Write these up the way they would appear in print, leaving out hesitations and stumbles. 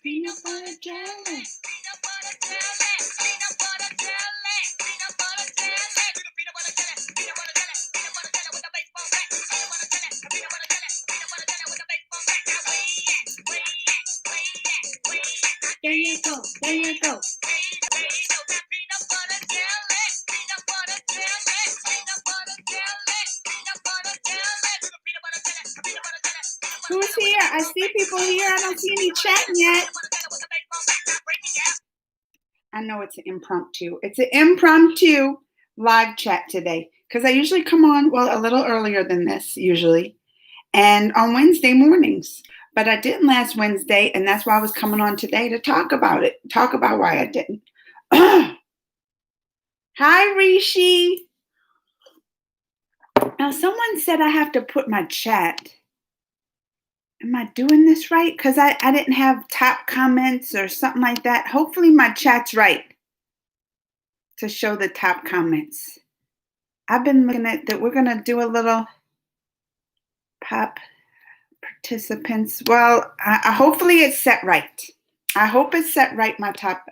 Peanut butter jelly. There you go. There you go. Who's here? I see people here. I don't see any chatting yet. I know it's an impromptu. It's an impromptu live chat today because I usually come on, well, a little earlier than this usually, and on Wednesday mornings. But I didn't last Wednesday, and that's why I was coming on today to talk about it, talk about why I didn't. Hi, Rishi. Now, someone said I have to put my chat. Am I doing this right? Because I didn't have top comments or something like that. Hopefully my chat's right to show the top comments. I've been looking at that. We're going to do a little pop participants. Well, hopefully it's set right. I hope it's set right, my top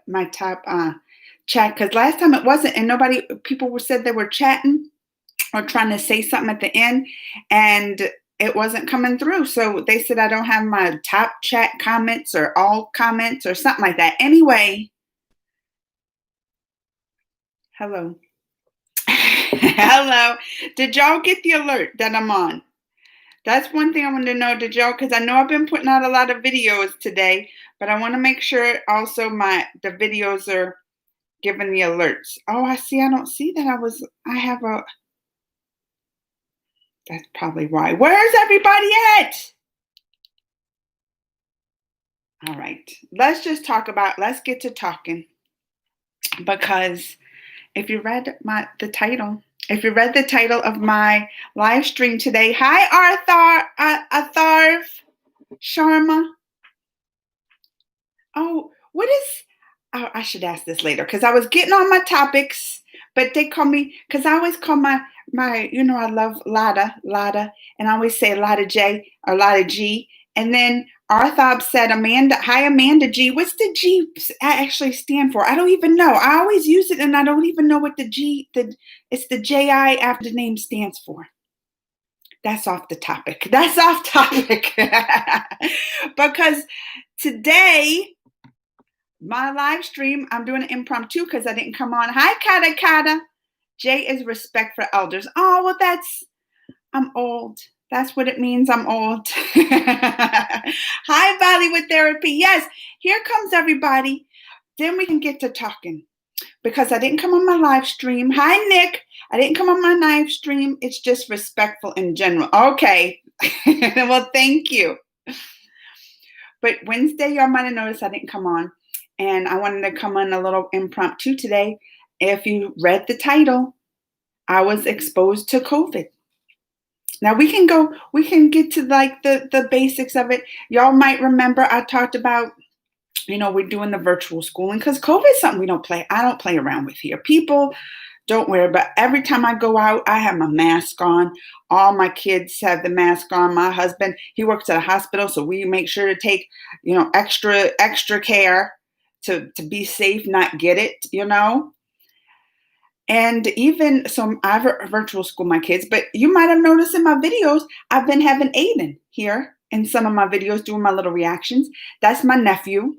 chat. Because last time it wasn't, and people said they were chatting or trying to say something at the end, and it wasn't coming through. So they said I don't have my top chat comments or all comments or something like that. Anyway, hello. Hello. Did y'all get the alert that I'm on? That's one thing I wanted to know. Did y'all, because I know I've been putting out a lot of videos today, but I want to make sure also the videos are giving the alerts. Oh, I see. I don't see that that's probably why. Where's everybody at? All right. Let's get to talking. Because if you read the title of my live stream today, hi Artharv Sharma. Oh, I should ask this later because I was getting on my topics, but they call me, because I always call my I love Lada, and I always say Lada J or Lada G. And then Arthab said, hi Amanda G. What's the G actually stand for? I don't even know. I always use it and I don't even know what it's the JI after the name stands for. That's off the topic. Because today, my live stream, I'm doing an impromptu because I didn't come on. Hi, Kata. J is respect for elders. Oh, well, I'm old. That's what it means. I'm old. Hi, Bollywood Therapy. Yes, here comes everybody. Then we can get to talking because I didn't come on my live stream. Hi, Nick. I didn't come on my live stream. It's just respectful in general. Okay. Well, thank you. But Wednesday, y'all might have noticed I didn't come on. And I wanted to come on a little impromptu today. If you read the title, I was exposed to COVID. Now we can get to like the basics of it. Y'all might remember I talked about, we're doing the virtual schooling because COVID is something I don't play around with here. People don't wear, but every time I go out, I have my mask on. All my kids have the mask on. My husband, he works at a hospital, so we make sure to take, extra care to be safe, not get it, And even, so I virtual school my kids, but you might have noticed in my videos, I've been having Aiden here in some of my videos doing my little reactions. That's my nephew,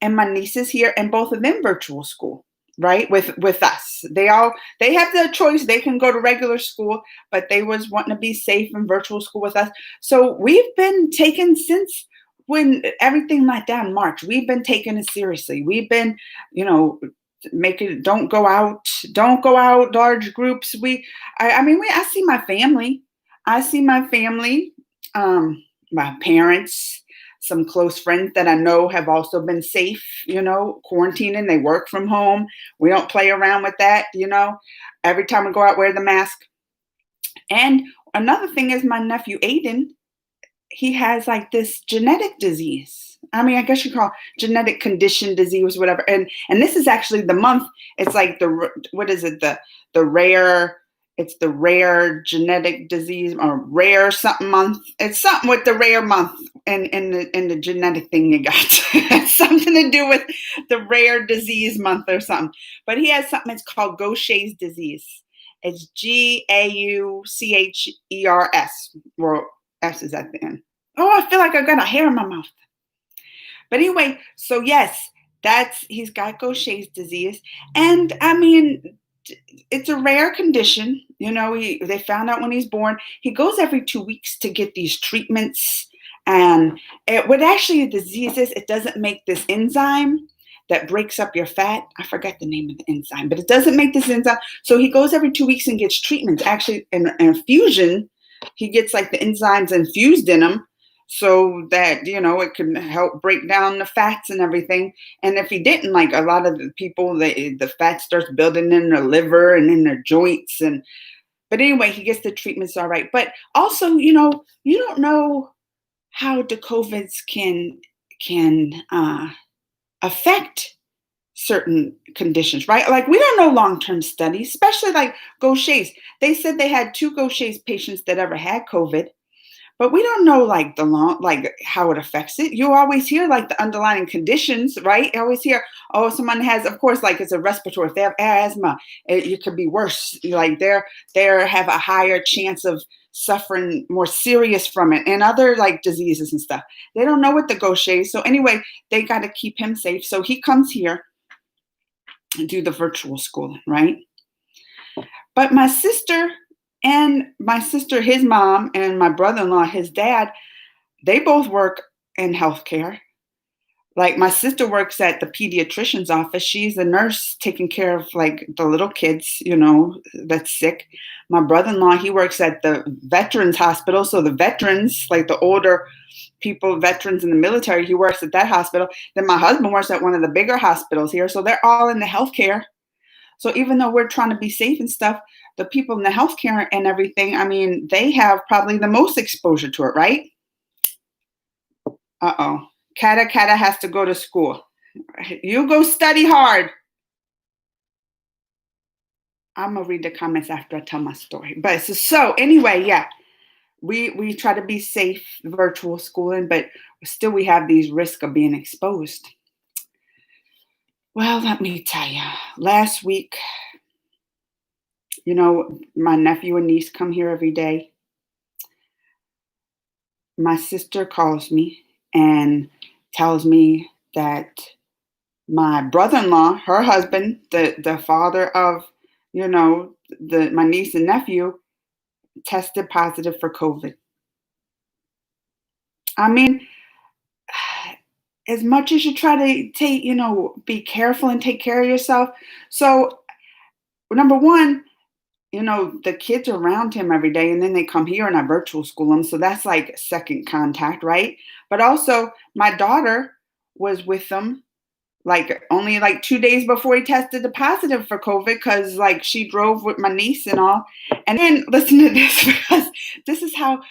and my niece is here, and both of them virtual school, right? With us. They have the choice. They can go to regular school, but they was wanting to be safe in virtual school with us. So we've been taking since when everything let down in March, we've been taking it seriously. We've been, don't go out large groups. I see my family. My parents, some close friends that I know have also been safe, quarantining. They work from home. We don't play around with that, Every time we go out, wear the mask. And another thing is my nephew Aiden, he has like this genetic disease. I guess you call it genetic condition disease, whatever. And this is actually the month. It's like it's the rare genetic disease or rare something month. It's something with the rare month. and the genetic thing you got. It's something to do with the rare disease month or something. But he has something, it's called Gaucher's disease. It's Gauchers. Well, S is at the end. Oh, I feel like I got a hair in my mouth. But anyway, so yes, he's got Gaucher's disease. And I mean, it's a rare condition. They found out when he's born. He goes every 2 weeks to get these treatments. And what actually a disease is, it doesn't make this enzyme that breaks up your fat. I forgot the name of the enzyme, but it doesn't make this enzyme. So he goes every 2 weeks and gets treatments. Actually, an infusion, he gets like the enzymes infused in him so that, it can help break down the fats and everything. And if he didn't, like a lot of the people, the fat starts building in their liver and in their joints. But anyway, he gets the treatments all right. But also, you don't know how the COVIDs can affect certain conditions, right? Like we don't know long-term studies, especially like Gaucher's. They said they had 2 Gaucher's patients that ever had COVID, but we don't know like how it affects it. You always hear like the underlying conditions, right? You always hear, oh, someone has, of course, like it's a respiratory. If they have asthma, it could be worse. Like they have a higher chance of suffering more serious from it, and other like diseases and stuff. They don't know what the Gaucher's. So anyway, they got to keep him safe. So he comes here and do the virtual schooling, right? But my sister, his mom, and my brother-in-law, his dad, they both work in healthcare. Like my sister works at the pediatrician's office. She's a nurse taking care of like the little kids, that's sick. My brother-in-law, he works at the veterans hospital. So the veterans, like the older people, veterans in the military, he works at that hospital. Then my husband works at one of the bigger hospitals here. So they're all in the healthcare. So even though we're trying to be safe and stuff, the people in the healthcare and everything, I mean, they have probably the most exposure to it, right? Uh-oh. Kata has to go to school. You go study hard. I'm going to read the comments after I tell my story. But so anyway, yeah, we try to be safe virtual schooling, but still we have these risks of being exposed. Well, let me tell you, last week, my nephew and niece come here every day. My sister calls me and tells me that my brother-in-law, her husband, the father of, my niece and nephew, tested positive for COVID. I mean, as much as you try to take, be careful and take care of yourself. So, number one, the kids are around him every day, and then they come here and I virtual school them. So that's like second contact, right? But also, my daughter was with them like only like 2 days before he tested the positive for COVID, because like she drove with my niece and all. And then listen to this, because this is how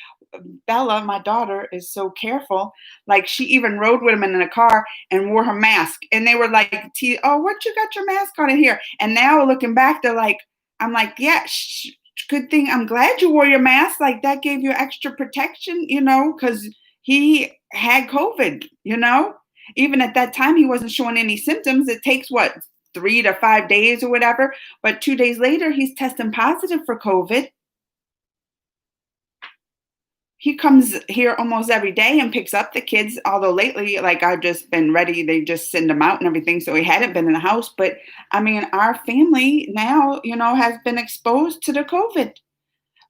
Bella, my daughter, is so careful. Like she even rode with him in a car and wore her mask. And they were like, oh, what you got your mask on in here? And now looking back, they're like, I'm like, yeah, good thing. I'm glad you wore your mask. Like that gave you extra protection, because he had COVID, Even at that time, he wasn't showing any symptoms. It takes 3 to 5 days or whatever. But 2 days later, he's testing positive for COVID. He comes here almost every day and picks up the kids. Although lately, like I've just been ready. They just send him out and everything. So he hadn't been in the house. But I mean, our family now, has been exposed to the COVID.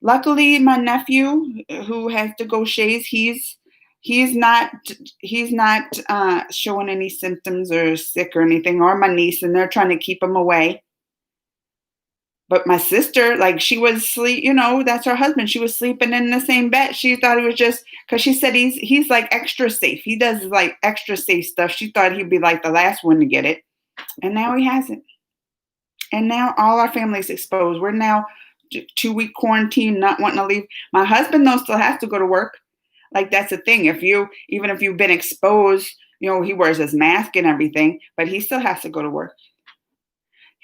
Luckily, my nephew, who has the Gaucher's, he's not showing any symptoms or sick or anything, or my niece, and they're trying to keep him away. But my sister, like she was sleep, that's her husband. She was sleeping in the same bed. She thought it was just because she said he's like extra safe. He does like extra safe stuff. She thought he'd be like the last one to get it. And now he hasn't. And now all our family's exposed. We're now 2-week quarantine, not wanting to leave. My husband though still has to go to work. Like that's the thing. Even if you've been exposed, he wears his mask and everything, but he still has to go to work.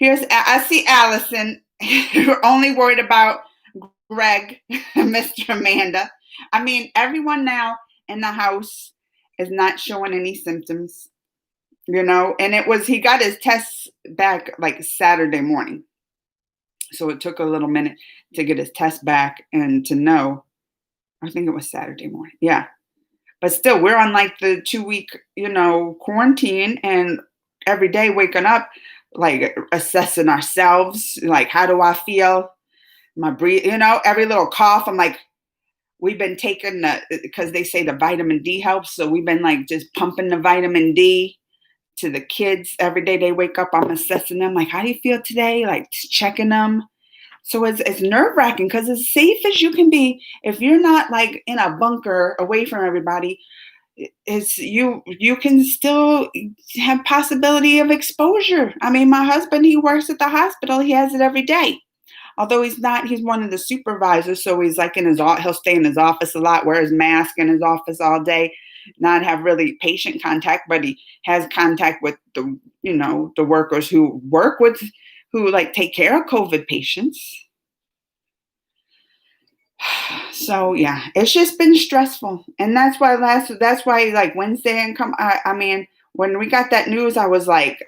I see Allison. You're only worried about Greg, Mr. Amanda. I mean, everyone now in the house is not showing any symptoms, and he got his tests back like Saturday morning. So it took a little minute to get his test back and to know. I think it was Saturday morning. Yeah. But still, we're on like the 2 week, quarantine, and every day waking up, like assessing ourselves, like, how do I feel? My breathe, every little cough. I'm like, we've been taking because they say the vitamin D helps. So we've been like just pumping the vitamin D to the kids every day they wake up. I'm assessing them, like, how do you feel today? Like checking them. So it's nerve wracking because as safe as you can be, if you're not like in a bunker away from everybody, it's you can still have possibility of exposure. I mean, my husband, he works at the hospital. He has it every day. Although he's one of the supervisors, so he's like he'll stay in his office a lot, wear his mask in his office all day, not have really patient contact, but he has contact with the workers who like take care of COVID patients. So yeah, it's just been stressful, and that's why like Wednesday and I mean, when we got that news, I was like,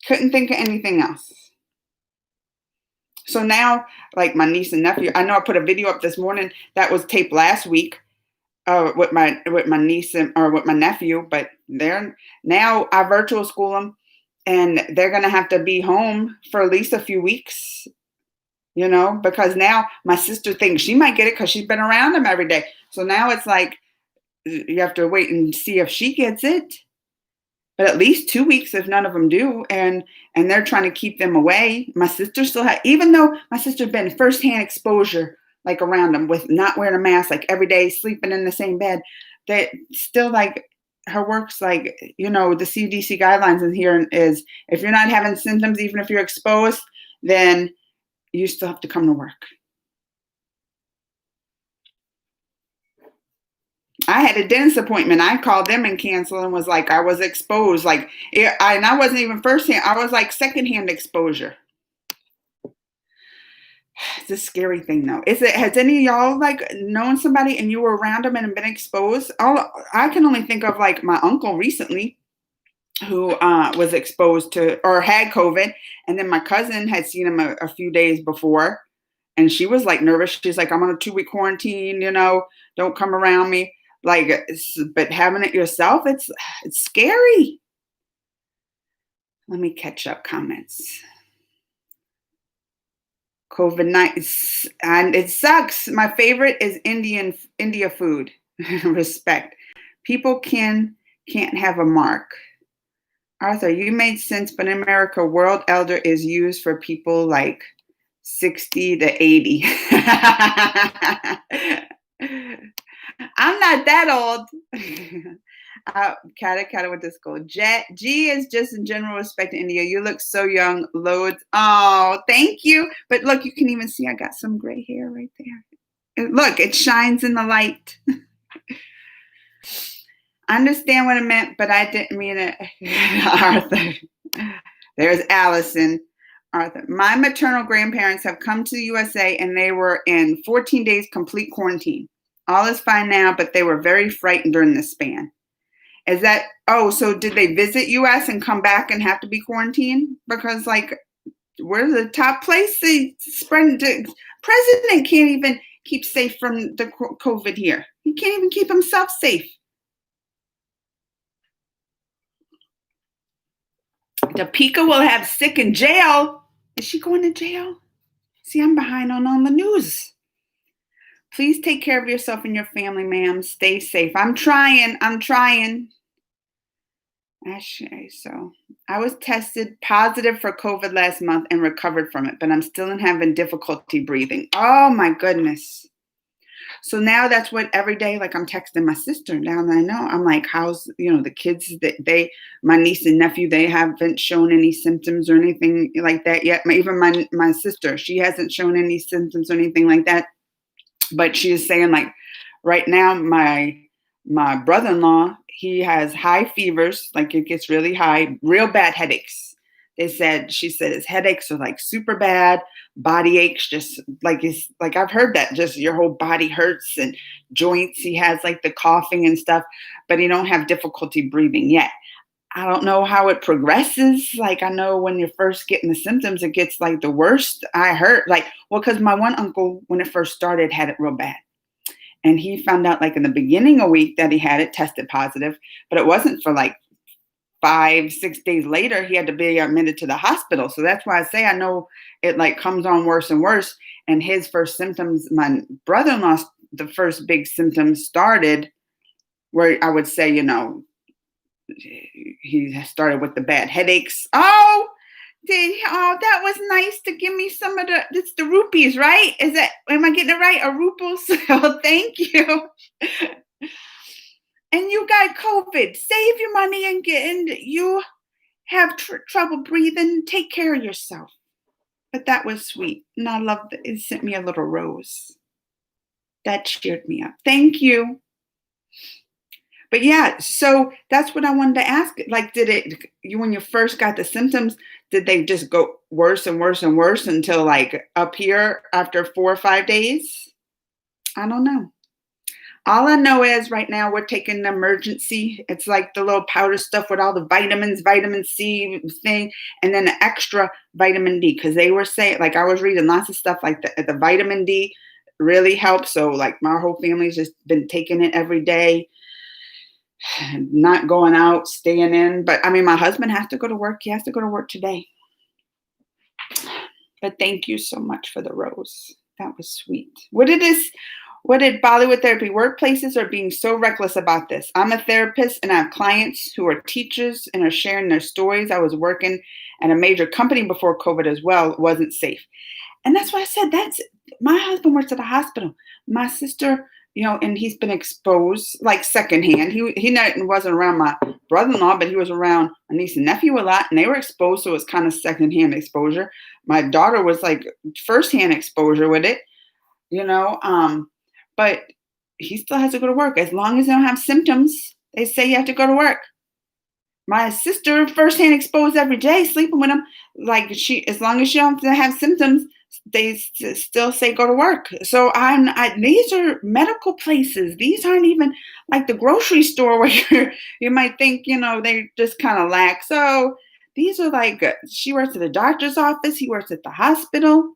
couldn't think of anything else. So now, like my niece and nephew, I know I put a video up this morning that was taped last week with my niece or with my nephew, but I virtual school them, and they're gonna have to be home for at least a few weeks, because now my sister thinks she might get it because she's been around them every day. So now it's like you have to wait and see if she gets it. But at least 2 weeks if none of them do, and they're trying to keep them away. My sister even though my sister's been firsthand exposure, like around them with not wearing a mask, like every day, sleeping in the same bed, that still like her work's like, the CDC guidelines in here is if you're not having symptoms, even if you're exposed, then you still have to come to work. I had a dentist appointment. I called them and canceled and was like, I was exposed. Like, and I wasn't even firsthand. I was like secondhand exposure. It's a scary thing, though. Has any of y'all like known somebody and you were around them and been exposed? I can only think of like my uncle recently who was exposed to or had COVID. And then my cousin had seen him a few days before. And she was like nervous. She's like, I'm on a 2-week quarantine, don't come around me. Like, but having it yourself, it's scary. Let me catch up comments. COVID-19, and it sucks. My favorite is India food. Respect. People can't have a mark. Arthur, you made sense, but in America, world elder is used for people like 60 to 80. I'm not that old. Kata went to school. G is just in general respect to India. You look so young. Loads. Oh, thank you. But look, you can even see I got some gray hair right there. Look, it shines in the light. I understand what it meant, but I didn't mean it. Arthur. There's Allison. Arthur. My maternal grandparents have come to the USA and they were in 14 days complete quarantine. All is fine now, but they were very frightened during this span. So did they visit US and come back and have to be quarantined? Because like, we're the top place they spread. The president can't even keep safe from the COVID here. He can't even keep himself safe. Topeka will have sick in jail. Is she going to jail? See, I'm behind on the news. Please take care of yourself and your family, ma'am. Stay safe. I'm trying. Actually, so I was tested positive for COVID last month and recovered from it, but I'm still having difficulty breathing. Oh my goodness. So now that's what every day, like I'm texting my sister now that I know. I'm like, how's, the kids my niece and nephew, they haven't shown any symptoms or anything like that yet. Even my sister, she hasn't shown any symptoms or anything like that. But she is saying like right now, my brother-in-law, he has high fevers, like it gets really high, real bad headaches. She said his headaches are like super bad, body aches, just like it's like I've heard that just your whole body hurts and joints. He has like the coughing and stuff, but he don't have difficulty breathing yet. I don't know how it progresses. Like I know when you're first getting the symptoms, it gets like the worst. I heard like, well, because my one uncle, when it first started, had it real bad. And he found out like in the beginning a week that he had it, tested positive, but it wasn't for like 5, 6 days later, he had to be admitted to the hospital. So that's why I say I know it like comes on worse and worse. And his first symptoms, my brother-in-law, the first big symptoms started where I would say, he started with the bad headaches. Oh, that was nice to give me some of it's the rupees, right? Am I getting it right? A ruples? Oh, thank you. And you got COVID. Save your money and you have trouble breathing. Take care of yourself. But that was sweet. And I loved it. It sent me a little rose. That cheered me up. Thank you. But yeah, so that's what I wanted to ask. Like, when you first got the symptoms, did they just go worse and worse and worse until like up here after 4 or 5 days? I don't know. All I know is right now we're taking the emergency. It's like the little powder stuff with all the vitamins, vitamin C thing, and then the extra vitamin D. Because they were saying, like I was reading lots of stuff like the vitamin D really helps. So like my whole family's just been taking it every day, not going out, staying in. But I mean, my husband has to go to work. He has to go to work today. But thank you so much for the rose. That was sweet. What did Bollywood therapy workplaces are being so reckless about this? I'm a therapist and I have clients who are teachers and are sharing their stories. I was working at a major company before COVID as well. It wasn't safe. And that's why I said my husband works at a hospital. My sister, and he's been exposed like secondhand. He wasn't around my brother-in-law, but he was around my niece and nephew a lot, and they were exposed, so it was kind of secondhand exposure. My daughter was like firsthand exposure with it, but he still has to go to work. As long as they don't have symptoms, they say you have to go to work. My sister firsthand exposed every day, sleeping with him. Like as long as she don't have symptoms, they still say go to work. So these are medical places. These aren't even like the grocery store where you might think, they just kind of lax. So these are like, she works at the doctor's office. He works at the hospital.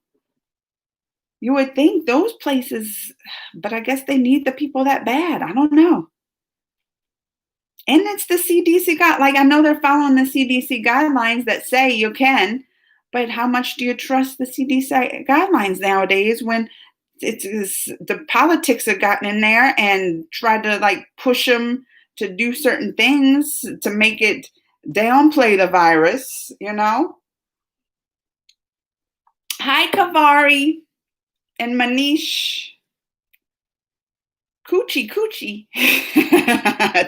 You would think those places, but I guess they need the people that bad. I don't know. And it's the CDC like I know they're following the CDC guidelines that say you can, but how much do you trust the CDC guidelines nowadays when it's the politics have gotten in there and tried to like push them to do certain things to make it downplay the virus, Hi, Kavari and Manish. Coochie.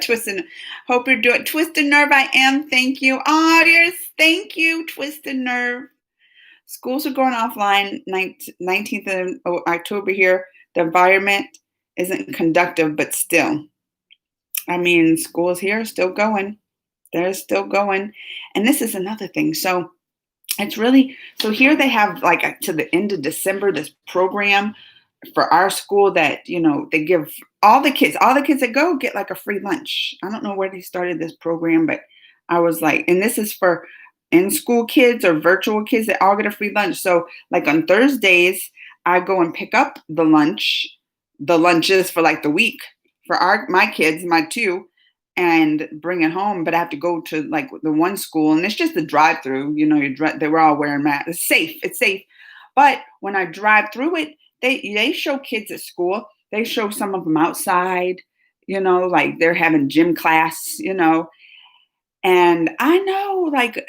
Twisted. Hope you're doing Twisted Nerve. I am. Thank you. Oh, yes. Thank you, Twisted Nerve. Schools are going offline 19th of October here. The environment isn't conductive, but still. I mean, schools here are still going. They're still going. And this is another thing. So it's really, so here they have like to the end of December, this program for our school that, they give all the kids that go get like a free lunch. I don't know where they started this program, but I was like, and this is for in-school kids or virtual kids that all get a free lunch. So like on Thursdays, I go and pick up the lunches for like the week for my kids, my two, and bring it home. But I have to go to like the one school and it's just the drive-through, they were all wearing masks. It's safe. But when I drive through it, they show kids at school. They show some of them outside, like they're having gym class, and I know like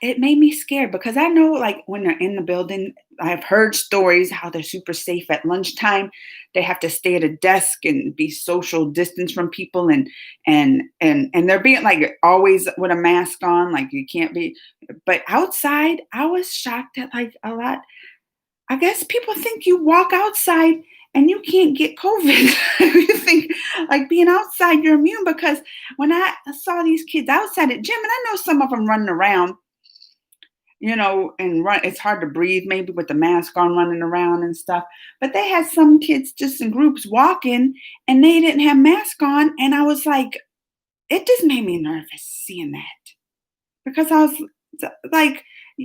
it made me scared because I know like when they're in the building, I've heard stories how they're super safe at lunchtime. They have to stay at a desk and be social distance from people and they're being like always with a mask on, like you can't be, but outside, I was shocked at like a lot. I guess people think you walk outside and you can't get COVID. You think like being outside, you're immune because when I saw these kids outside at gym, and I know some of them running around, and run. It's hard to breathe maybe with the mask on running around and stuff. But they had some kids just in groups walking and they didn't have mask on. And I was like, it just made me nervous seeing that because I was like,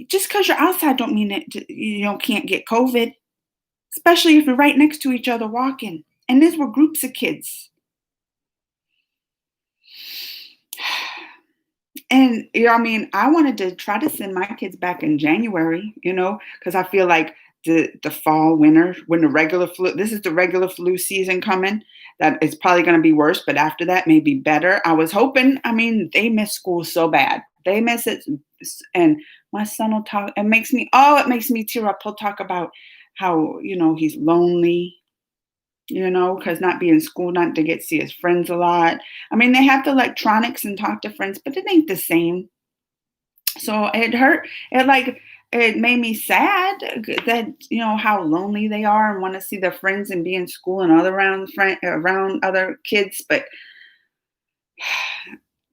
just because you're outside don't mean that you can't get COVID, especially if you're right next to each other walking. And these were groups of kids. And I wanted to try to send my kids back in January, because I feel like the fall, winter, when the regular flu, this is the regular flu season coming, that it's probably going to be worse, but after that, maybe better. I was hoping, they miss school so bad. They miss it. And my son will talk, it makes me tear up. He'll talk about how, he's lonely, because not being in school, not to get to see his friends a lot. They have the electronics and talk to friends, but it ain't the same. So it hurt. It made me sad that, how lonely they are and want to see their friends and be in school and around other kids. But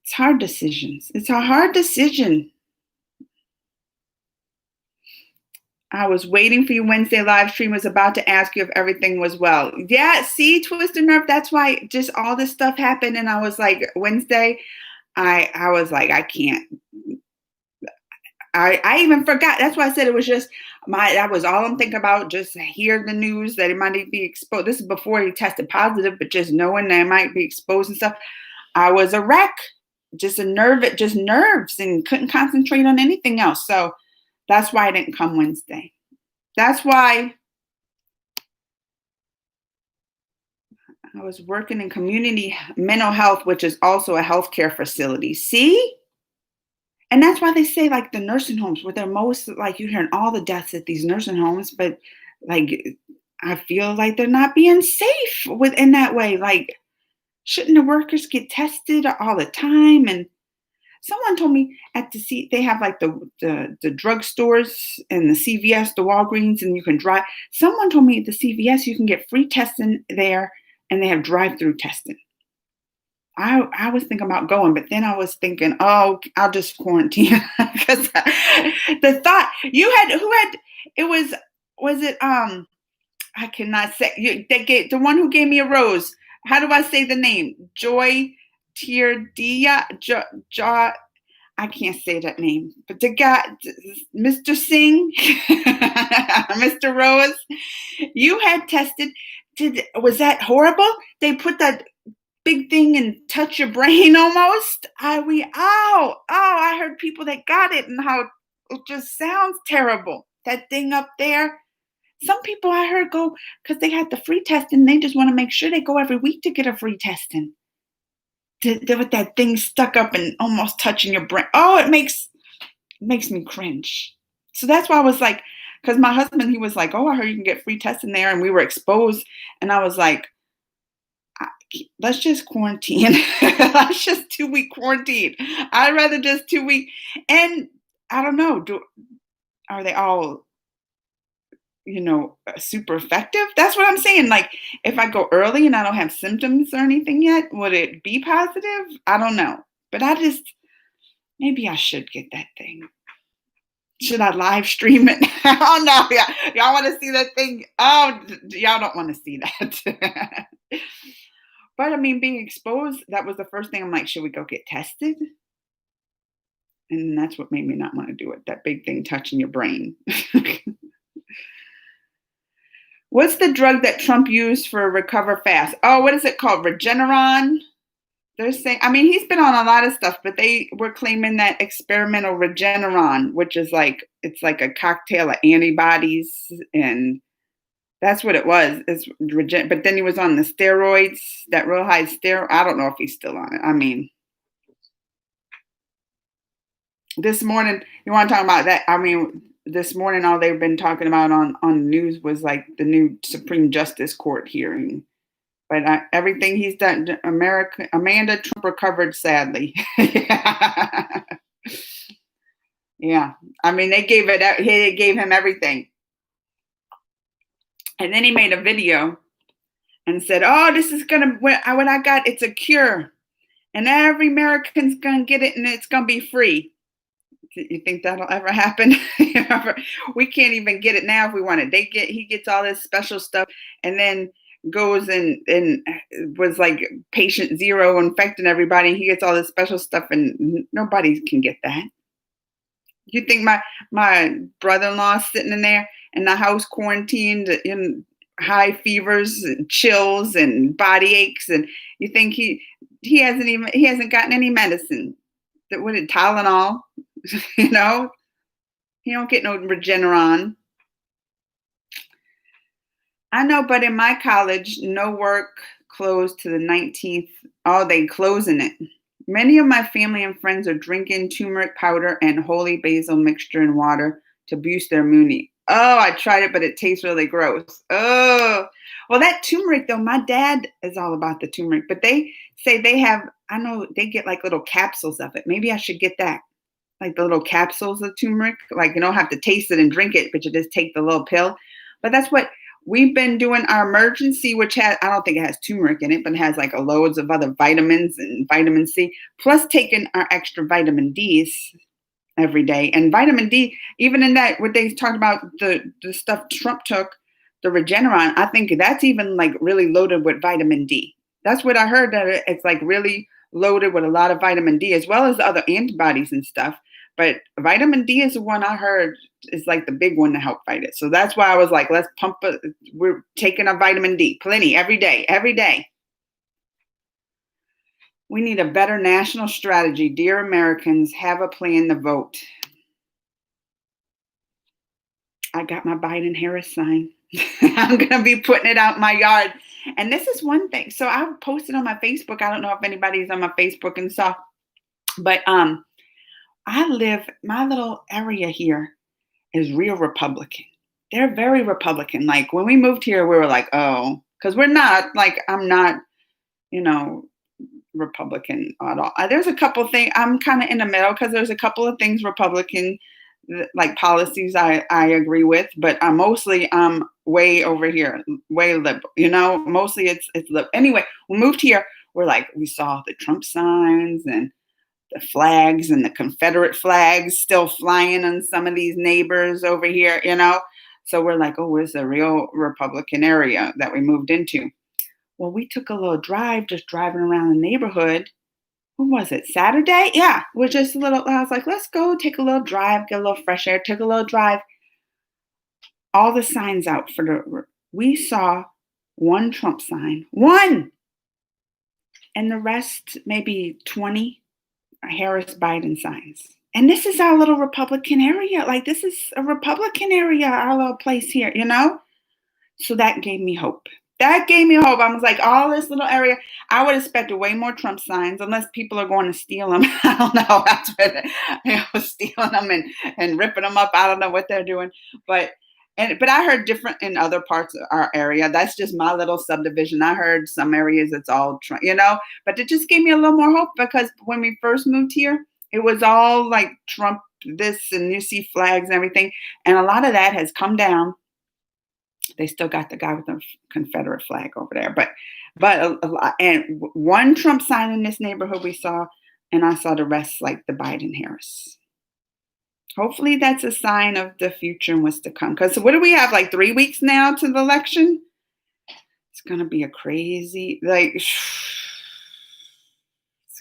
it's hard decisions. It's a hard decision. I was waiting for you Wednesday live stream, was about to ask you if everything was well. Yeah, see, Twisted Nerve, that's why just all this stuff happened. And I was like, Wednesday, I was like, I can't. I even forgot. That's why I said it was just that was all I'm thinking about. Just hear the news that he might be exposed. This is before he tested positive, but just knowing that he might be exposed and stuff. I was a wreck, just nerves and couldn't concentrate on anything else. So that's why I didn't come Wednesday. That's why I was working in community mental health, which is also a healthcare facility. See? And that's why they say the nursing homes, where they're most you're hearing all the deaths at these nursing homes, but I feel like they're not being safe in that way. Shouldn't the workers get tested all the time? And someone told me they have the drugstores and the CVS, the Walgreens, and you can drive. Someone told me at the CVS you can get free testing there, and they have drive-through testing. I was thinking about going, but then I was thinking, oh, I'll just quarantine because the thought was it I cannot say the one who gave me a rose. How do I say the name? Joy Tierdia I can't say that name, but the guy, Mr. Singh, Mr. Rose, you had tested. Was that horrible? They put that big thing and touch your brain almost. I heard people that got it and how it just sounds terrible. That thing up there. Some people I heard go because they had the free testing. They just want to make sure they go every week to get a free testing. With that thing stuck up and almost touching your brain. Oh, it makes me cringe. So that's why I was like, because my husband, he was like, oh, I heard you can get free testing there, and we were exposed. And I was like, let's just quarantine. Let's just 2-week quarantine. I'd rather just 2 week. And I don't know, are they all super effective? That's what I'm saying. If I go early and I don't have symptoms or anything yet, would it be positive? I don't know. But maybe I should get that thing. Should I live stream it? Oh no, yeah. Y'all want to see that thing? Oh, y'all don't want to see that. But being exposed, that was the first thing. I'm like, should we go get tested? And that's what made me not want to do it. That big thing touching your brain. What's the drug that Trump used for Recover Fast? Oh, what is it called? Regeneron? They're saying, he's been on a lot of stuff, but they were claiming that experimental Regeneron, which is it's like a cocktail of antibodies, and that's what it was. But then he was on the steroids, that real high steroid. I don't know if he's still on it. This morning, you want to talk about that? This morning, all they've been talking about on the news was the new Supreme Justice Court hearing. But everything he's done, Amanda Trump recovered sadly. Yeah, they gave him everything, and then he made a video and said, "Oh, this is what I got. It's a cure, and every American's gonna get it, and it's gonna be free." You think that'll ever happen? We can't even get it now if we want it. He gets all this special stuff and then goes and was like patient zero infecting everybody. And he gets all this special stuff and nobody can get that. You think my brother-in-law is sitting in there in the house quarantined in high fevers and chills and body aches, and you think he hasn't gotten any medicine that would have Tylenol, you know? He don't get no Regeneron. I know, but in my college, no work closed to the 19th. Oh, they closing it. Many of my family and friends are drinking turmeric powder and holy basil mixture in water to boost their immunity. Oh, I tried it, but it tastes really gross. Oh, well, that turmeric though, my dad is all about the turmeric, but they say they have, I know they get like little capsules of it. Maybe I should get that. Like the little capsules of turmeric. Like you don't have to taste it and drink it, but you just take the little pill. But that's what we've been doing our emergency, which has, I don't think it has turmeric in it, but it has like a loads of other vitamins and vitamin C, plus taking our extra vitamin Ds every day. And vitamin D, even in that, what they talked about, the stuff Trump took, the Regeneron, I think that's even like really loaded with vitamin D. That's what I heard, that it's like really loaded with a lot of vitamin D, as well as other antibodies and stuff. But vitamin D is the one I heard is like the big one to help fight it. So that's why I was like, let's pump it. We're taking our vitamin D, plenty, every day, every day. We need a better national strategy. Dear Americans, have a plan to vote. I got my Biden Harris sign. I'm going to be putting it out in my yard. And this is one thing. So I posted on my Facebook. I don't know if anybody's on my Facebook and saw, but I live, my little area here is real Republican. They're very Republican. Like when we moved here, we were like, oh, because we're not, like, I'm not, Republican at all. There's a couple things, I'm kind of in the middle because there's a couple of things Republican, like policies I agree with, but mostly I'm way over here, way liberal, mostly it's liberal. Anyway, we moved here, we saw the Trump signs and the flags and the Confederate flags still flying on some of these neighbors over here, So we're like, oh, it's a real Republican area that we moved into. Well, we took a little drive, just driving around the neighborhood. When was it? Saturday? Yeah, we're just I was like, let's go take a little drive, get a little fresh air, took a little drive. All the signs out we saw one Trump sign, one, and the rest, maybe 20 Harris Biden signs. And this is our little Republican area. Like this is a Republican area, our little place here, So that gave me hope. That gave me hope. I was like, all this little area, I would expect way more Trump signs, unless people are going to steal them. I don't know. That's what stealing them and ripping them up. I don't know what they're doing. But I heard different in other parts of our area. That's just my little subdivision. I heard some areas it's all Trump, But it just gave me a little more hope because when we first moved here, it was all like Trump this and you see flags and everything. And a lot of that has come down. They still got the guy with the Confederate flag over there, but and one Trump sign in this neighborhood we saw, and I saw the rest like the Biden Harris. Hopefully that's a sign of the future and what's to come. Because what do we have, like 3 weeks now to the election? It's gonna be a crazy, it's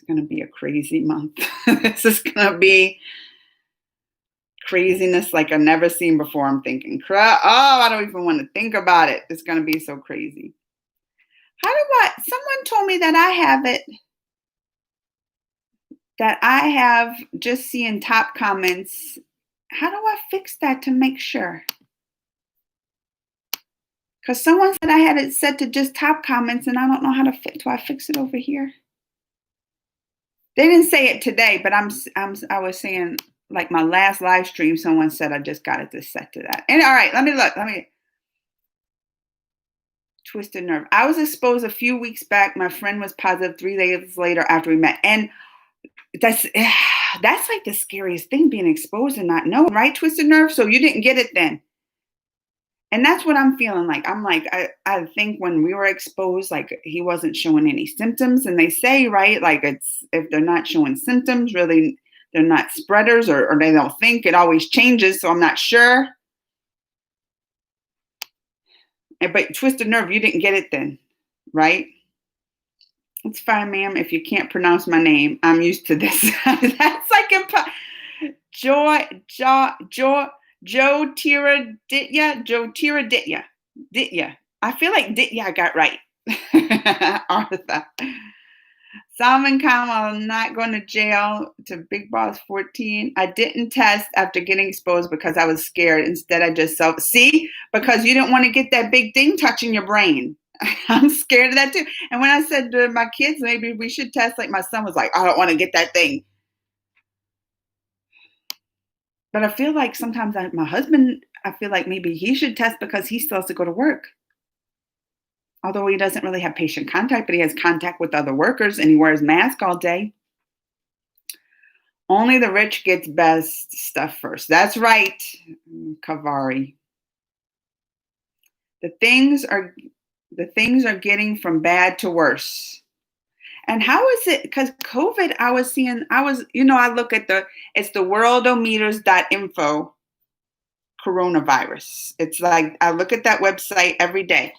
gonna be a crazy month. This is gonna be craziness like I've never seen before. I'm thinking, I don't even want to think about it. It's going to be so crazy. Someone told me that I have just seeing top comments. How do I fix that to make sure? Because someone said I had it set to just top comments and I don't know how to fix. Do I fix it over here? They didn't say it today, but I was saying, like my last live stream, someone said I just got it to set to that. And all right, let me look. Twisted nerve. I was exposed a few weeks back. My friend was positive 3 days later after we met. And that's like the scariest thing, being exposed and not knowing, right? Twisted nerve. So you didn't get it then. And that's what I'm feeling like. I'm like, I think when we were exposed, like he wasn't showing any symptoms. And they say, right, like if they're not showing symptoms, really they're not spreaders, or they don't think. It always changes, so I'm not sure. But twisted nerve, you didn't get it then, right? It's fine, ma'am. If you can't pronounce my name, I'm used to this. That's like Joy, Joe Tira Ditya, Joe Tira Ditya, Ditya. I feel like Ditya I got right. Artha. Salman Kamal not going to jail to Big Boss 14. I didn't test after getting exposed because I was scared. Instead, I just see, because you didn't want to get that big thing touching your brain. I'm scared of that too. And when I said to my kids, maybe we should test, like my son was like, I don't want to get that thing. But I feel like sometimes my husband, I feel like maybe he should test because he still has to go to work. Although he doesn't really have patient contact, but he has contact with other workers and he wears mask all day. Only the rich gets best stuff first. That's right, Kavari. The things are getting from bad to worse. And how is it? Because COVID, I look at it's the worldometers.info coronavirus. It's like, I look at that website every day.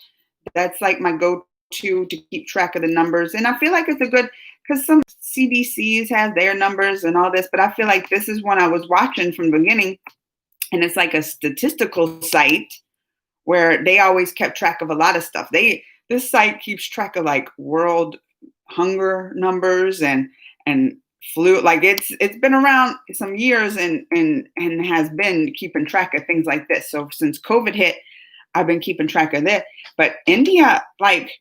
That's like my go-to to keep track of the numbers. And I feel like it's a good, because some CDCs have their numbers and all this, but I feel like this is one I was watching from the beginning. And it's like a statistical site where they always kept track of a lot of stuff. This site keeps track of like world hunger numbers and flu. Like it's been around some years and has been keeping track of things like this. So since COVID hit, I've been keeping track of that. But India, like,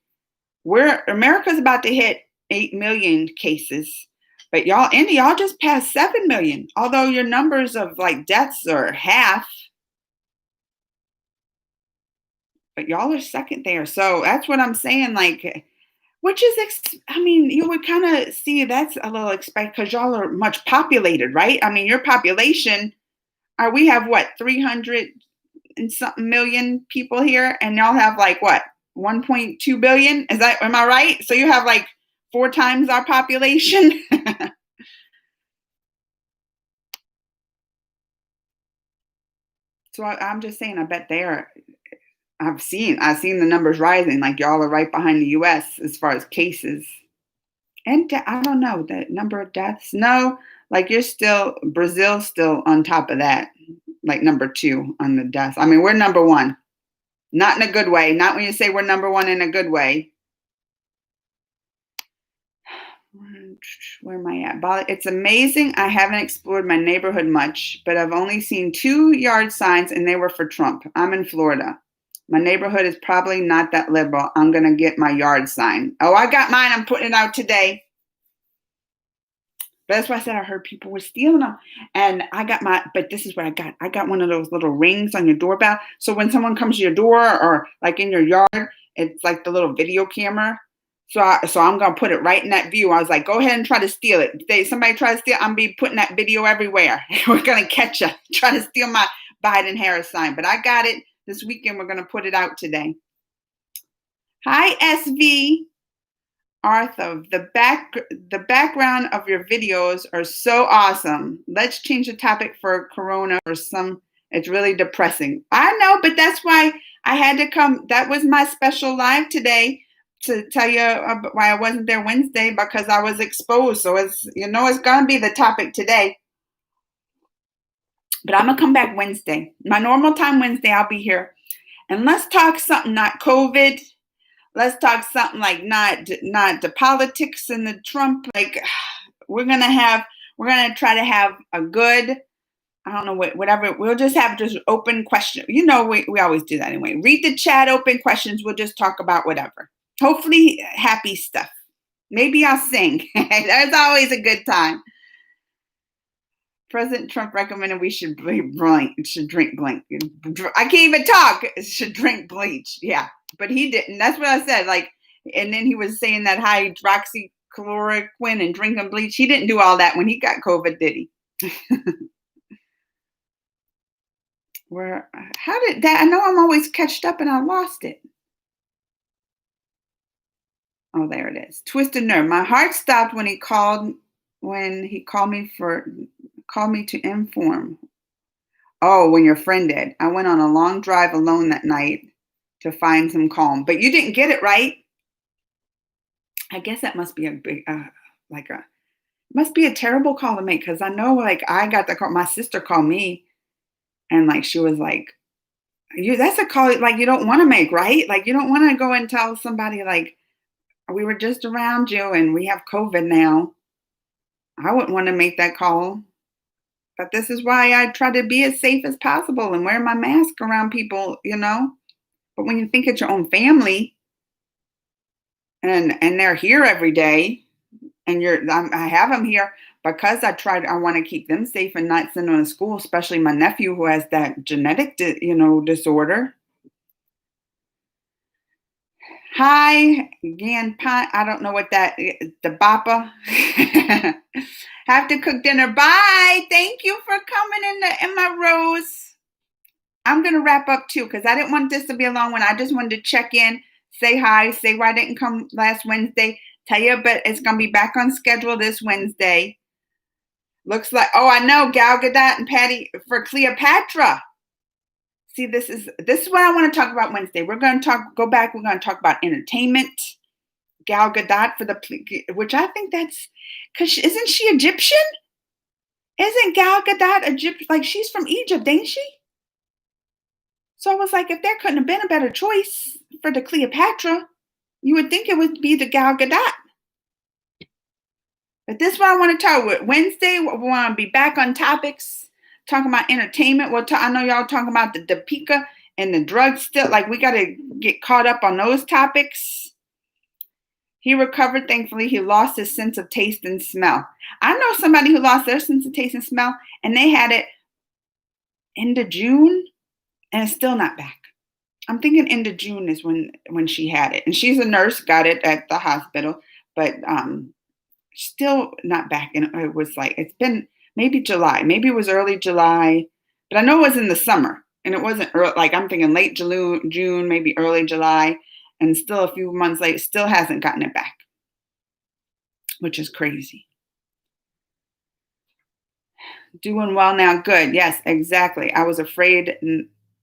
America's about to hit 8 million cases. But India, y'all just passed 7 million. Although your numbers of like deaths are half. But y'all are second there. So that's what I'm saying. Like, which is, you would kind of see that's a little expected because y'all are much populated, right? I mean, your population, we have what, 300 and something million people here, and y'all have like what, 1.2 billion? Am I right? So you have like 4 times our population. So I'm just saying, I bet I've seen the numbers rising. Like y'all are right behind the U.S. as far as cases, and I don't know the number of deaths. No, like Brazil's still on top of that, like number 2 on the deaths. I mean, we're number 1, not in a good way. Not when you say we're number 1 in a good way. Where am I at? It's amazing. I haven't explored my neighborhood much, but I've only seen 2 yard signs, and they were for Trump. I'm in Florida. My neighborhood is probably not that liberal. I'm going to get my yard sign. Oh, I got mine. I'm putting it out today. But that's why I said I heard people were stealing them. And I got but this is what I got. I got one of those little rings on your doorbell. So when someone comes to your door or like in your yard, it's like the little video camera. So I'm going to put it right in that view. I was like, go ahead and try to steal it. If somebody tries to steal, I'm be putting that video everywhere. We're going to catch you. Try to steal my Biden Harris sign. But I got it this weekend. We're going to put it out today. Hi, SV. Arthur, the background of your videos are so awesome. Let's change the topic for Corona or it's really depressing. I know, but that's why I had to come. That was my special live today to tell you why I wasn't there Wednesday, because I was exposed. So it's going to be the topic today. But I'm going to come back Wednesday. My normal time Wednesday, I'll be here. And let's talk something, not COVID. Let's talk something like not the politics and the Trump. Like we're gonna try to have a good, I don't know whatever. We'll just have open question. We always do that anyway. Read the chat, open questions. We'll just talk about whatever. Hopefully happy stuff. Maybe I'll sing. That's always a good time. President Trump recommended we should drink bleach. I can't even talk. Should drink bleach. Yeah. But he didn't. That's what I said. Like, and then he was saying that hydroxychloroquine and drinking bleach. He didn't do all that when he got COVID, did he? How did that? I know I'm always catched up and I lost it. Oh, there it is. Twisted nerve. My heart stopped when he called me for Call me to inform. Oh, when your friend did. I went on a long drive alone that night to find some calm. But you didn't get it right. I guess that must be a big, like a, must be a terrible call to make because I know, like, I got the call. My sister called me, and like she was like, "You, that's a call like you don't want to make, right? Like you don't want to go and tell somebody like we were just around you and we have COVID now. I wouldn't want to make that call." But this is why I try to be as safe as possible and wear my mask around people, you know? But when you think it's your own family and they're here every day and I have them here because I want to keep them safe and not send them to school, especially my nephew who has that genetic, disorder. Hi, again, I don't know what that the Bappa. Have to cook dinner. Bye. Thank you for coming in my rose. I'm gonna wrap up too because I didn't want this to be a long one. I just wanted to check in, say hi, say why I didn't come last Wednesday. Tell you, but it's gonna be back on schedule this Wednesday. Looks like I know Gal Gadot and Patty for Cleopatra. See, this is what I want to talk about Wednesday. We're going to go back. We're going to talk about entertainment. Gal Gadot which I think that's because isn't she Egyptian? Isn't Gal Gadot Egyptian? Like she's from Egypt, ain't she? So I was like, if there couldn't have been a better choice for the Cleopatra, you would think it would be the Gal Gadot. But this is what I want to talk about. Wednesday, we want to be back on topics, talking about entertainment. I know y'all talking about the Pika and the drugs still. Like we got to get caught up on those topics. He recovered, thankfully. He lost his sense of taste and smell. I know somebody who lost their sense of taste and smell, and they had it end of June, and it's still not back. I'm thinking end of June is when she had it. And she's a nurse, got it at the hospital, but still not back. And it was like, it's been maybe July. Maybe it was early July, but I know it was in the summer. And it wasn't early, like I'm thinking late June, maybe early July. And still a few months later, still hasn't gotten it back, which is crazy. Doing well now. Good. Yes, exactly. I was afraid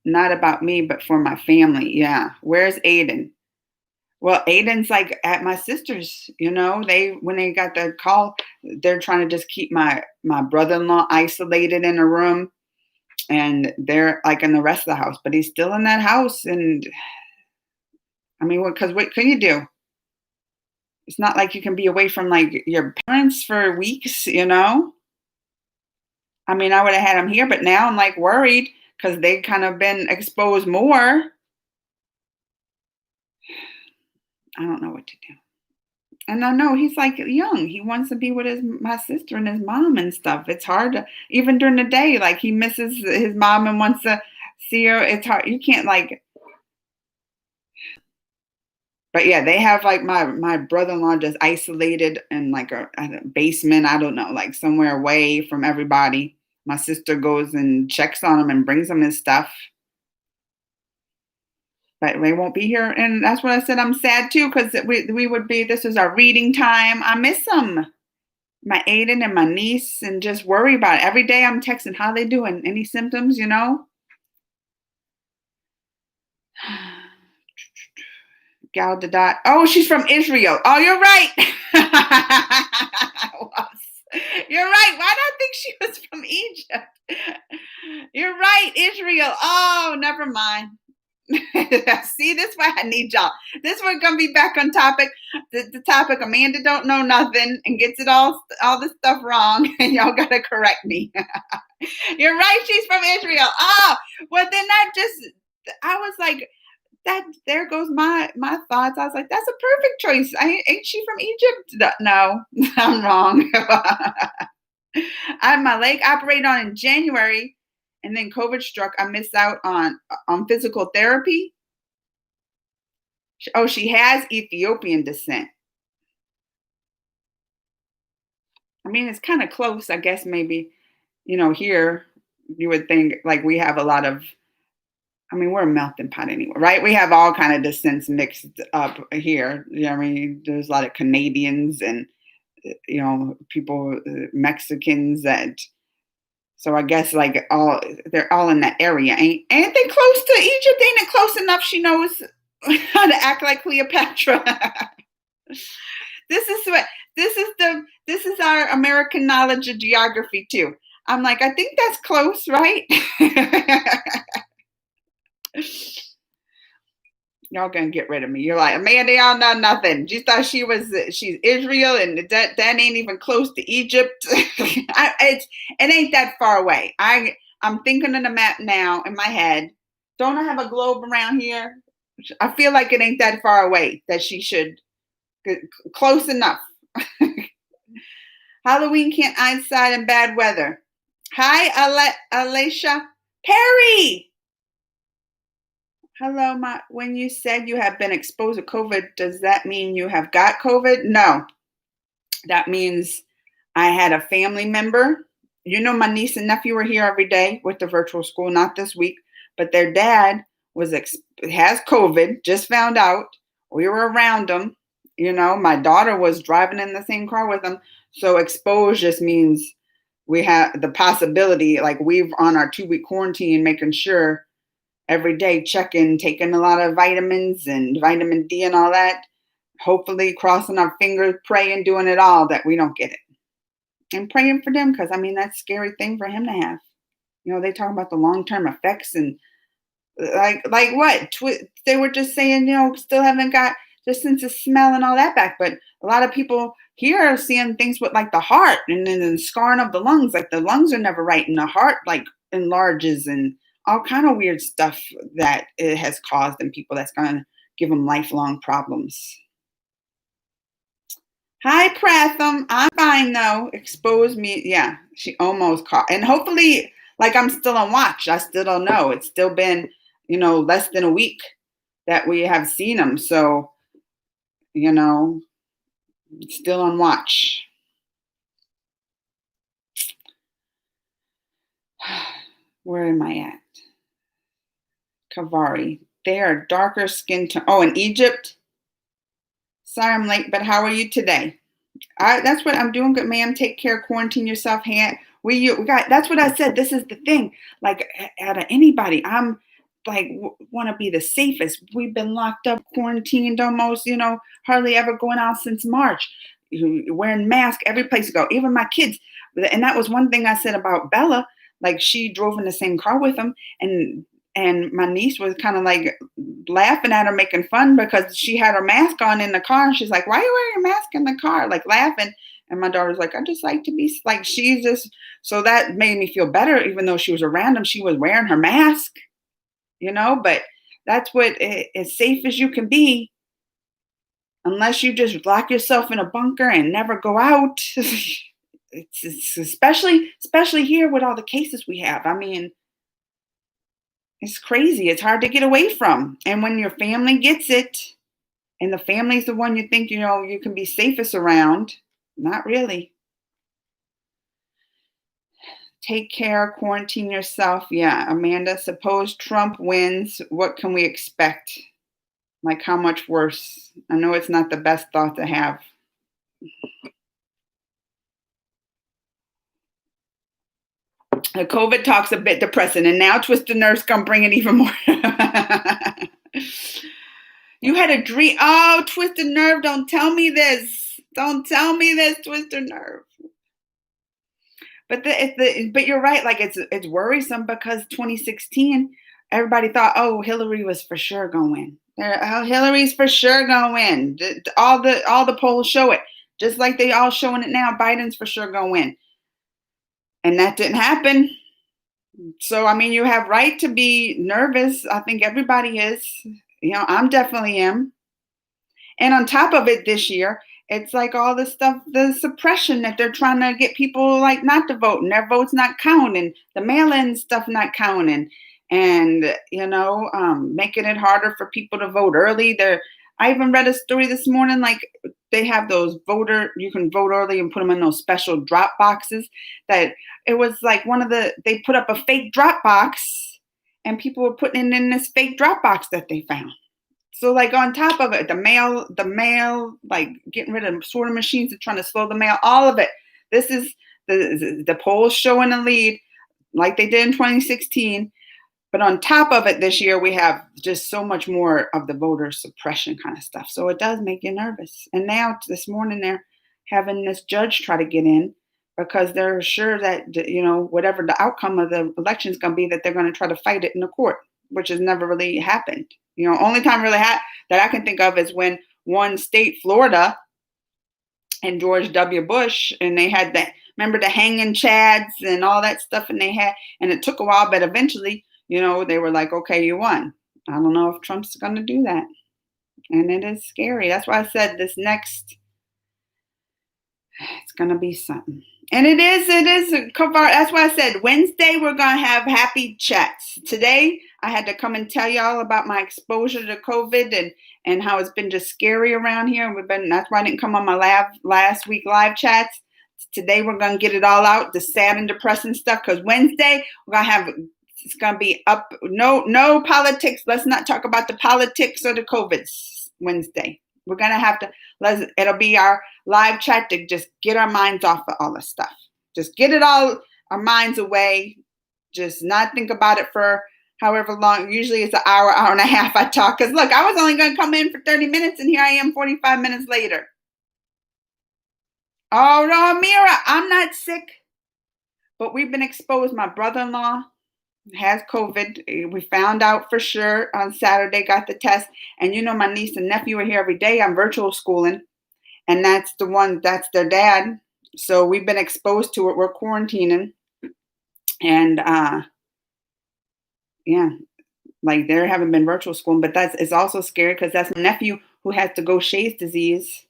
not about me, but for my family. Yeah. Where's Aiden? Well, Aiden's like at my sister's, when they got the call, they're trying to just keep my brother-in-law isolated in a room and they're like in the rest of the house, but he's still in that house. And I mean, because what can you do? It's not like you can be away from like your parents for weeks, I mean, I would have had him here, but now I'm like worried because they kind of been exposed more. I don't know what to do. And I know he's like young. He wants to be with my sister and his mom and stuff. It's hard to, even during the day, like he misses his mom and wants to see her. It's hard. You can't like, but yeah, they have like my brother-in-law just isolated in like a basement. I don't know, like somewhere away from everybody. My sister goes and checks on him and brings him his stuff. But they won't be here. And that's what I said. I'm sad too, because we would be, this is our reading time. I miss them. My Aiden and my niece, and just worry about it. Every day I'm texting, how they doing? Any symptoms, Gal Gadot. Oh, she's from Israel. Oh, you're right. You're right. Why did I think she was from Egypt? You're right, Israel. Oh, never mind. See, this is why I need y'all. This one's gonna be back on topic. The topic Amanda don't know nothing and gets it all this stuff wrong, and y'all gotta correct me. You're right, she's from Israel. Oh, well then I was like, that there goes my thoughts. I was like, that's a perfect choice. Ain't she from Egypt? No, I'm wrong. I had my leg operated on in January. And then COVID struck. I missed out on physical therapy. Oh, she has Ethiopian descent. I mean, it's kind of close, I guess. Maybe, here you would think like we have a lot of. I mean, we're a melting pot anyway, right? We have all kind of descents mixed up here. I mean, there's a lot of Canadians and people, Mexicans that So I guess like they're all in that area. Ain't they close to Egypt? Ain't it close enough she knows how to act like Cleopatra? This is what this is our American knowledge of geography too. I'm like, I think that's close, right? Y'all gonna get rid of me. You're like, Amanda, y'all know nothing. You thought she's Israel, and that ain't even close to Egypt. It ain't that far away. I'm thinking of the map now in my head. Don't I have a globe around here? I feel like it ain't that far away that she should close enough. Halloween can't outside in bad weather. Hi, Alicia Perry. Hello, when you said you have been exposed to COVID, does that mean you have got COVID? No. That means I had a family member. You know, my niece and nephew were here every day with the virtual school, not this week, but their dad has COVID, just found out. We were around them. You know, my daughter was driving in the same car with them. So exposed just means we have the possibility, like we've on our 2-week quarantine, making sure every day checking, taking a lot of vitamins and vitamin D and all that. Hopefully crossing our fingers, praying, doing it all that we don't get it. And praying for them because, I mean, that's a scary thing for him to have. You know, they talk about the long-term effects and like what? They were just saying, you know, still haven't got the sense of smell and all that back. But a lot of people here are seeing things with like the heart and then the scarring of the lungs. Like the lungs are never right and the heart like enlarges and all kind of weird stuff that it has caused in people that's going to give them lifelong problems. Hi, Pratham. I'm fine though. Expose me. Yeah, she almost caught. And hopefully, like I'm still on watch. I still don't know. It's still been, you know, less than a week that we have seen them. So, you know, still on watch. Where am I at? Kavari. They are darker skin tone. Oh, in Egypt? Sorry I'm late, but how are you today? That's what I'm doing. Good, ma'am. Take care. Quarantine yourself. We got. That's what I said. This is the thing. Like out of anybody, I'm like want to be the safest. We've been locked up, quarantined almost. You know, hardly ever going out since March. Wearing masks every place you go. Even my kids. And that was one thing I said about Bella. Like she drove in the same car with them, and my niece was kind of like laughing at her, making fun because she had her mask on in the car. And she's like, why are you wearing your mask in the car? Like laughing. And my daughter's like, I just like to be like, she's just, so that made me feel better. Even though she was around him, she was wearing her mask, you know, but that's what as safe as you can be, unless you just lock yourself in a bunker and never go out. It's especially here with all the cases we have. I mean, it's crazy. It's hard to get away from. And when your family gets it, and the family's the one you think, you know, you can be safest around, not really. Take care, quarantine yourself. Yeah, Amanda, suppose Trump wins, what can we expect? Like how much worse? I know it's not the best thought to have. The COVID talk's a bit depressing, and now Twisted Nerve's gonna bring it even more. You had a dream. Oh, Twisted Nerve, don't tell me this. Don't tell me this, Twisted Nerve. But but you're right. Like it's worrisome because 2016, everybody thought, oh, Hillary was for sure gonna win. Oh, Hillary's for sure gonna win. All the polls show it, just like they all showing it now. Biden's for sure gonna win. And that didn't happen. So, I mean, you have right to be nervous. I think everybody is. You know, I'm definitely am. And on top of it this year, it's like all the stuff, the suppression that they're trying to get people like not to vote and their votes not counting, the mail-in stuff not counting, and, you know, making it harder for people to vote early. I even read a story this morning, like they have those you can vote early and put them in those special drop boxes that it was like they put up a fake drop box and people were putting it in this fake drop box that they found. So like on top of it, the mail, like getting rid of sorting machines and trying to slow the mail, all of it. This is the polls showing the lead. like they did in 2016. But on top of it, this year, we have just so much more of the voter suppression kind of stuff. So it does make you nervous. And now this morning, they're having this judge try to get in because they're sure that, whatever the outcome of the election is going to be, that they're going to try to fight it in the court, which has never really happened. Only time really that I can think of is when one state, Florida, and George W. Bush, and they had remember the hanging chads and all that stuff, and it took a while, but eventually, they were like, okay, you won. I don't know if Trump's going to do that. And it is scary. That's why I said it's going to be something. And it is that's why I said Wednesday we're going to have happy chats. Today I had to come and tell y'all about my exposure to COVID and how it's been just scary around here. That's why I didn't come on my last week live chats. Today we're going to get it all out, the sad and depressing stuff, because Wednesday it's going to be up. No politics. Let's not talk about the politics or the COVID Wednesday. We're going to have to, it'll be our live chat to just get our minds off of all this stuff. Just get it all, our minds away. Just not think about it for however long. Usually it's an hour and a half I talk. Because look, I was only going to come in for 30 minutes and here I am 45 minutes later. Oh, no, Amira, I'm not sick. But we've been exposed. My brother-in-law has COVID. We found out for sure on Saturday, got the test. And my niece and nephew are here every day. I'm virtual schooling. And that's their dad. So we've been exposed to it. We're quarantining. And like they haven't been virtual schooling. But it's also scary because that's my nephew who has the Gaucher's disease.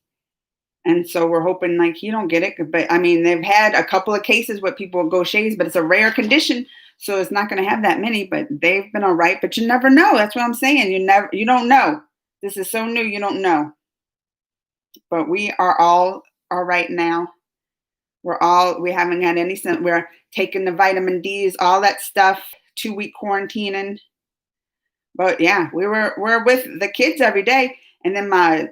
And so we're hoping like he don't get it. But I mean, they've had a couple of cases with people with Gaucher's, but it's a rare condition. So it's not going to have that many, but they've been all right. But you never know. That's what I'm saying. You don't know. This is so new. You don't know. But we are all right now. We haven't had any, we're taking the vitamin D's, all that stuff, 2-week quarantining. But yeah, we're with the kids every day. And then their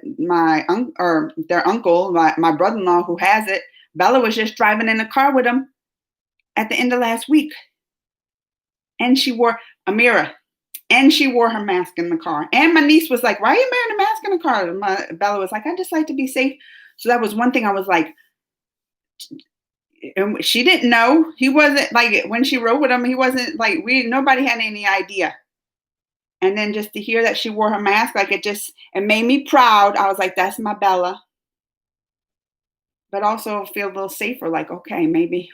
uncle, my brother-in-law who has it, Bella was just driving in the car with him at the end of last week. And she wore her mask in the car. And my niece was like, why are you wearing a mask in the car? Bella was like, I just like to be safe. So that was one thing I was like, and she didn't know. He wasn't like, when she rode with him, he wasn't like, nobody had any idea. And then just to hear that she wore her mask, like it made me proud. I was like, that's my Bella. But also feel a little safer, like, okay, maybe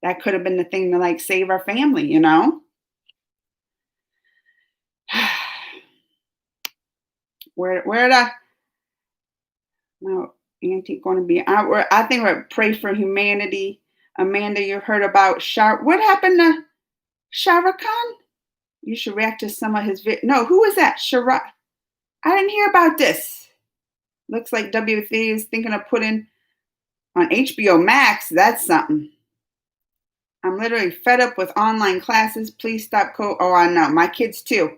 that could have been the thing to like save our family, No, Auntie going to be out. I think we're Pray for Humanity. Amanda, you heard about what happened to Shah Rukh Khan? You should react to some of his no, who is that? Shara? I didn't hear about this. Looks like WFA is thinking of putting on HBO Max. That's something. I'm literally fed up with online classes. Please stop Oh, I know. My kids too.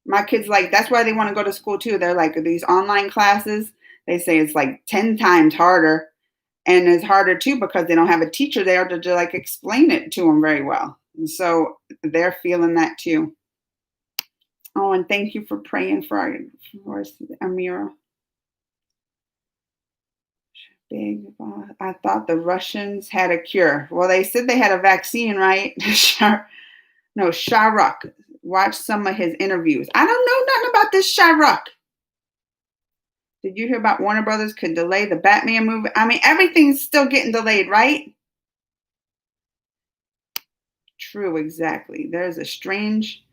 My kids that's why they want to go to school too. They're like, these online classes, they say it's like 10 times harder. And it's harder too because they don't have a teacher there to like explain it to them very well. And so they're feeling that too. Oh, and thank you for praying for Amira. I thought the Russians had a cure. Well, they said they had a vaccine, right? Shah Rukh. Watch some of his interviews. I don't know nothing about this Shah Rukh. Did you hear about Warner Brothers could delay the Batman movie? I mean, everything's still getting delayed, right? True, exactly. There's a strange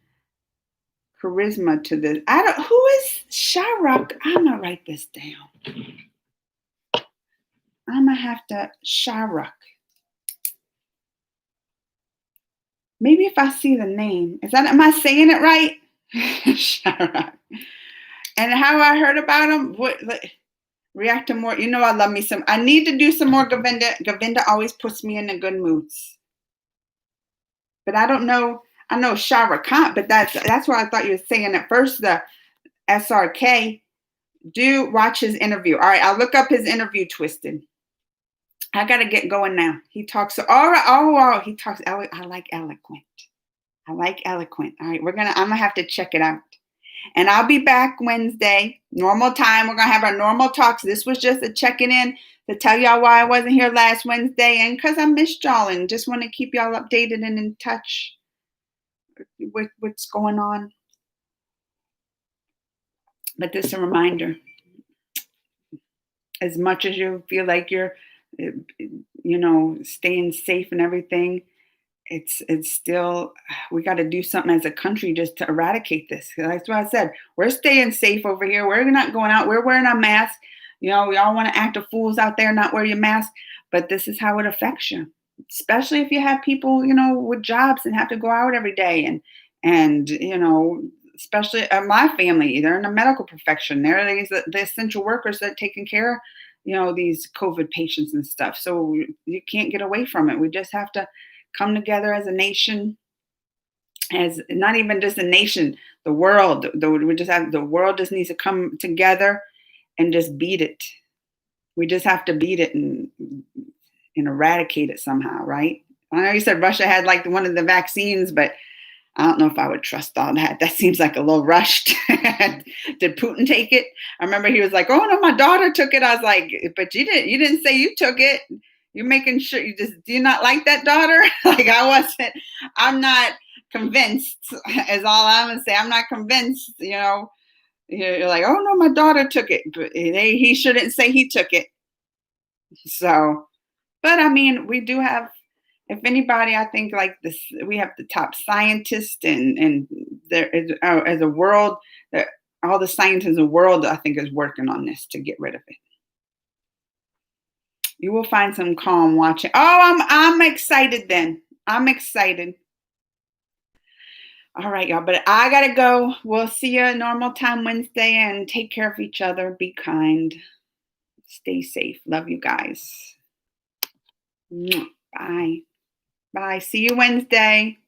charisma to this. Who is Shah Rukh? I'm gonna write this down. I'm gonna have to Shah Rukh. Maybe if I see the name, am I saying it right? Shah Rukh. And how I heard about him, react to more. I love me some. I need to do some more Govinda. Govinda always puts me in the good moods. But I don't know. I know Shah Rukh Khan, but that's what I thought you were saying at first. The SRK. Do watch his interview. All right, I'll look up his interview, Twisted. I got to get going now. He talks so, all right. Oh, he talks. I like eloquent. I like eloquent. All right. I'm going to have to check it out. And I'll be back Wednesday, normal time. We're going to have our normal talks. This was just a checking in to tell y'all why I wasn't here last Wednesday and because I missed y'all and just want to keep y'all updated and in touch with what's going on. But this is a reminder. As much as you feel like you're, staying safe and everything, it's still, we got to do something as a country just to eradicate this. That's what I said. We're staying safe over here. We're not going out. We're wearing our masks. We all want to act a fools out there, not wear your mask. But this is how it affects you, especially if you have people, with jobs and have to go out every day, and especially my family. They're in the medical profession. They're the essential workers that are taking care of, these COVID patients and stuff. So you can't get away from it. We just have to come together as a nation, as not even just a nation, the world. The world just needs to come together and just beat it. We just have to beat it and eradicate it somehow, right? I know you said Russia had like one of the vaccines, but I don't know if I would trust all that. That seems like a little rushed. Did Putin take it? I remember he was like, "Oh no, my daughter took it." I was like, "But you didn't. You didn't say you took it. You're making sure do you not like that daughter?" Like I wasn't. I'm not convinced. Is all I'm gonna say. I'm not convinced. You're like, "Oh no, my daughter took it," but he shouldn't say he took it. So, but I mean, we do have, if anybody, I think like this, we have the top scientists and there is as a world that all the scientists in the world, I think, is working on this to get rid of it. You will find some calm watching. Oh, I'm excited then. I'm excited. All right, y'all. But I gotta go. We'll see you normal time Wednesday and take care of each other. Be kind. Stay safe. Love you guys. Bye. Bye. See you Wednesday.